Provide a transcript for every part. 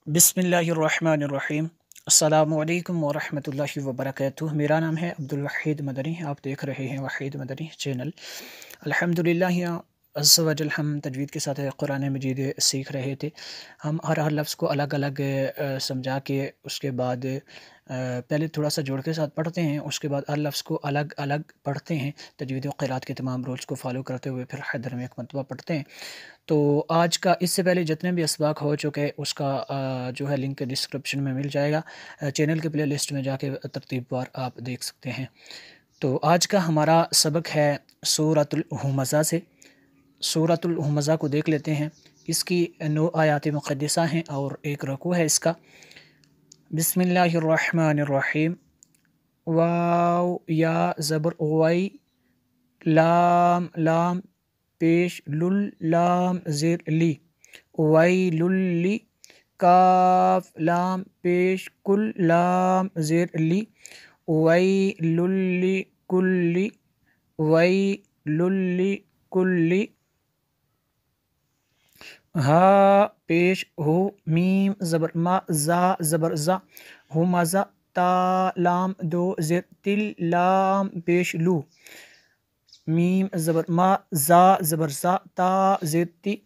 बिस्मिल्लाहिर्रहमानिर्रहीम। अस्सलामु अलैकुम वरहमतुल्लाहि वबरकातुह। मेरा नाम है अब्दुल वहीद मदनी। आप देख रहे हैं वहीद मदनी चैनल। अल्हम्दुलिल्लाह अज़्ज़ व जल, हम तजवीद के साथ कुरान मजीद सीख रहे थे। हम हर लफ्ज़ को अलग अलग समझा के उसके बाद पहले थोड़ा सा जोड़ के साथ पढ़ते हैं, उसके बाद हर लफ्ज़ को अलग अलग पढ़ते हैं। तजवीद व क़िराअत के तमाम रूल्स को फॉलो करते हुए फिर हैदर में एक मरतबा पढ़ते हैं। तो आज का इससे पहले जितने भी असबाक हो चुके उसका जो है लिंक डिस्क्रिप्शन में मिल जाएगा। चैनल के प्ले लिस्ट में जाके तरतीबवार आप देख सकते हैं। तो आज का हमारा सबक है सूरतुल हुमज़ा से। सूरतुल हुमज़ा को देख लेते हैं। इसकी 9 आयात मुक़द्दसा हैं और एक रुकू है इसका। बिस्मिल्लाहिर्रहमानिर्रहीम। वाव या ज़बर वाई, लाम लाम पेश लुल लाम ज़ेर ली, वैलुल्ली, काफ लाम पेश कुल लाम ज़ेर ली, वैलुल्ली कुल्ली, वैलुल्ली कुल्ली, हा पेश हो, मीम ज़बर मा, जा ज़बर जा, हुमज़ा, ता लाम दो ज़ेर तिल, लाम पेश लू, मीम ज़बर मा, जा ज़बर जा, ता ज़ेर ती,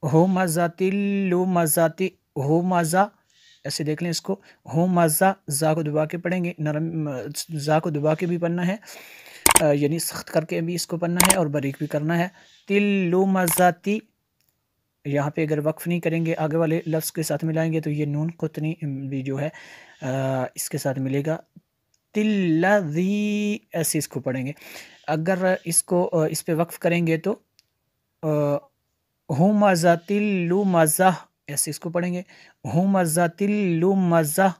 हुमज़ातिल मज़ाती, हुमज़ा। ऐसे देख लें इसको, हुमज़ा, जा को दबा के पढ़ेंगे, नरम जा को दबा के भी पढ़ना है, यानी सख्त करके भी इसको पढ़ना है और बारीक भी करना है। तिल्लु मज़ाती, यहाँ पे अगर वक्फ नहीं करेंगे आगे वाले लफ्ज़ के साथ मिलाएंगे तो ये नून कुतनी भी जो है इसके साथ मिलेगा। तिल्लज़ी, ऐसे इसको पढ़ेंगे। अगर इसको इस पे वक्फ करेंगे तो हुमज़ातिल्लु मज़ा, ऐसे इसको पढ़ेंगे, हुमज़ातिल्लु मज़ा।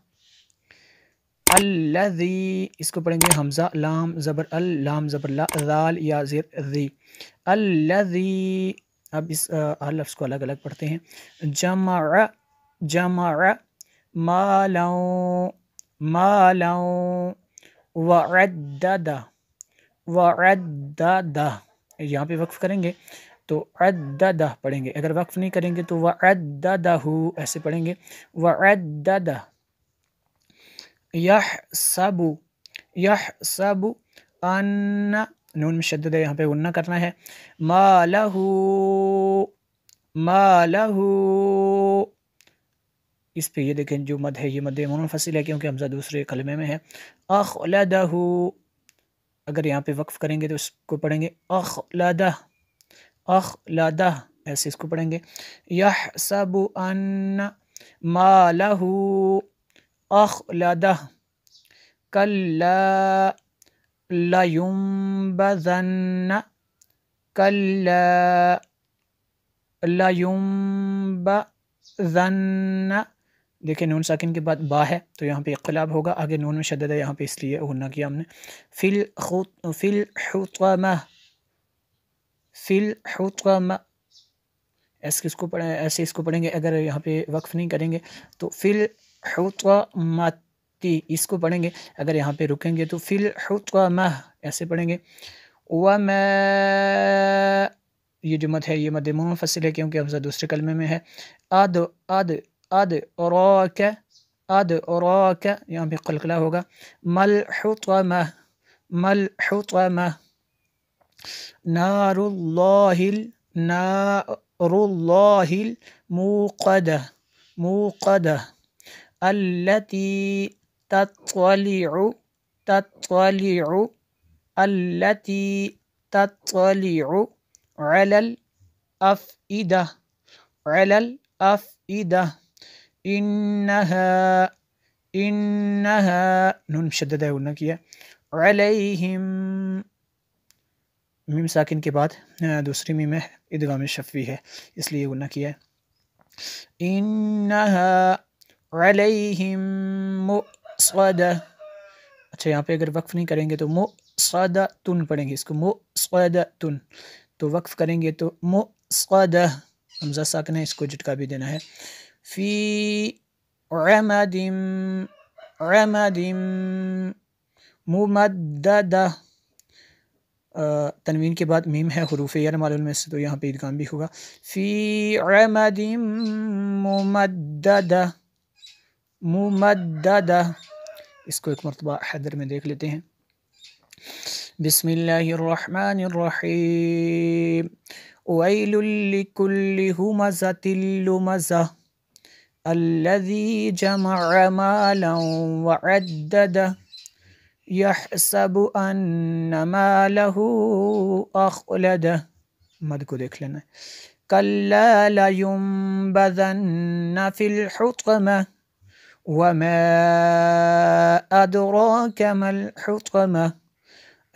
अल्लज़ी, इसको पढ़ेंगे हमज़ा लाम ज़बर अल, लाम ज़बर ला, ज़ाल या ज़ेर ज़ी, अल्लज़ी। अब इस हर लफ्ज़ को अलग अलग पढ़ते हैं। जमअ जमअ, मालौ मालौ, वअद्ददा वअद्ददा। यहाँ पे वक्फ करेंगे तो अद्ददा पढ़ेंगे, अगर वक्फ नहीं करेंगे तो वअद्ददहु ऐसे पढ़ेंगे, वअद्ददा। यहसबु यहसबु अन्ना, नून में शद्दद है, यहाँ पे गुन्ना करना है। मालहू मालहू, इस पे ये देखें जो मद है ये मद मुनफसिल है क्योंकि हमज़ा दूसरे कलमे में है। अखलदहू, अगर यहाँ पे वक्फ करेंगे तो इसको पढ़ेंगे अखलदह अखलदह, ऐसे इसको पढ़ेंगे। यहसबु अन्ना मालहू अखलदह, कल्ला लयुम्बज़न्ना, कल्ला लयुम्बज़न्ना। देखिए नून साकिन के बाद बा है तो यहाँ पे इक़्लाब होगा, आगे नून में शद्दद है, यहाँ पे इसलिए गुन्ना किया हमने। फिल हुतमा फिल हुतमा, ऐसे इसको पढ़ेंगे। अगर यहाँ पे वक्फ नहीं करेंगे तो फिल हुतमती, इसको पढ़ेंगे। अगर यहाँ पे रुकेंगे तो फिल हुतमा ऐसे पढ़ेंगे। वमा, ये जो मद है ये मद मुनफसिल है क्योंकि हमज़ा दूसरे कलमे में है। अद अद अद औराक अद औराक, यहाँ पे कलकला होगा। मल हुतमा मल हुतमा, नारुल्लाहिल नारुल्लाहिल मूक़दा मूक़दा, अल्लती तत्तलिउ तत्तलिउ अल्लती तत्तलिउ अलल अफ़इदा अलल अफ़इदा, इन्नहा इन्नहा, नून शद्दद है गुन्ना किया। अलैहिम, मीम साकिन के बाद दूसरी मीम है इदगाम शफ़वी है इसलिए गुन्ना किया है। इन्नहा अलैहिम मुक़स्सदा। अच्छा यहाँ पे अगर वक्फ नहीं करेंगे तो मुक़स्सदतुन पढ़ेंगे, इसको मुक़स्सदतुन। तो वक्फ करेंगे तो मुक़स्सदा, हमज़ा साकिन है, इसको झटका भी देना है। फ़ी अमदिम अमदिम मुमद्ददा, तनवीन के बाद मीम है हुरूफ़ यार मालूम में से तो यहाँ पे इदगाम भी होगा। फ़ी अमदिम मुमद्ददा, ممددہ. اس کو ایک مرتبہ حیدر میں دیکھ لیتے ہیں. بسم اللہ الرحمن الرحیم. ویل لکل ہمزۃ لمزہ الذی جمع مالا وعددہ یحسب ان مالہ اخلدہ. مد کو دیکھ لینا. کلا لینبذن فی الحطمہ وما ادراک ما الحطمہ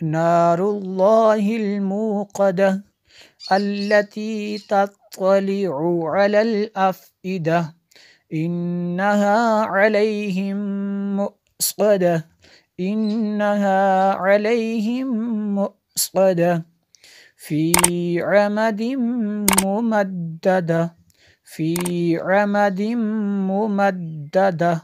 نار اللہ الموقدہ التي تطلع على الأفئدة إنها عليهم مؤصدة في عمد ممددة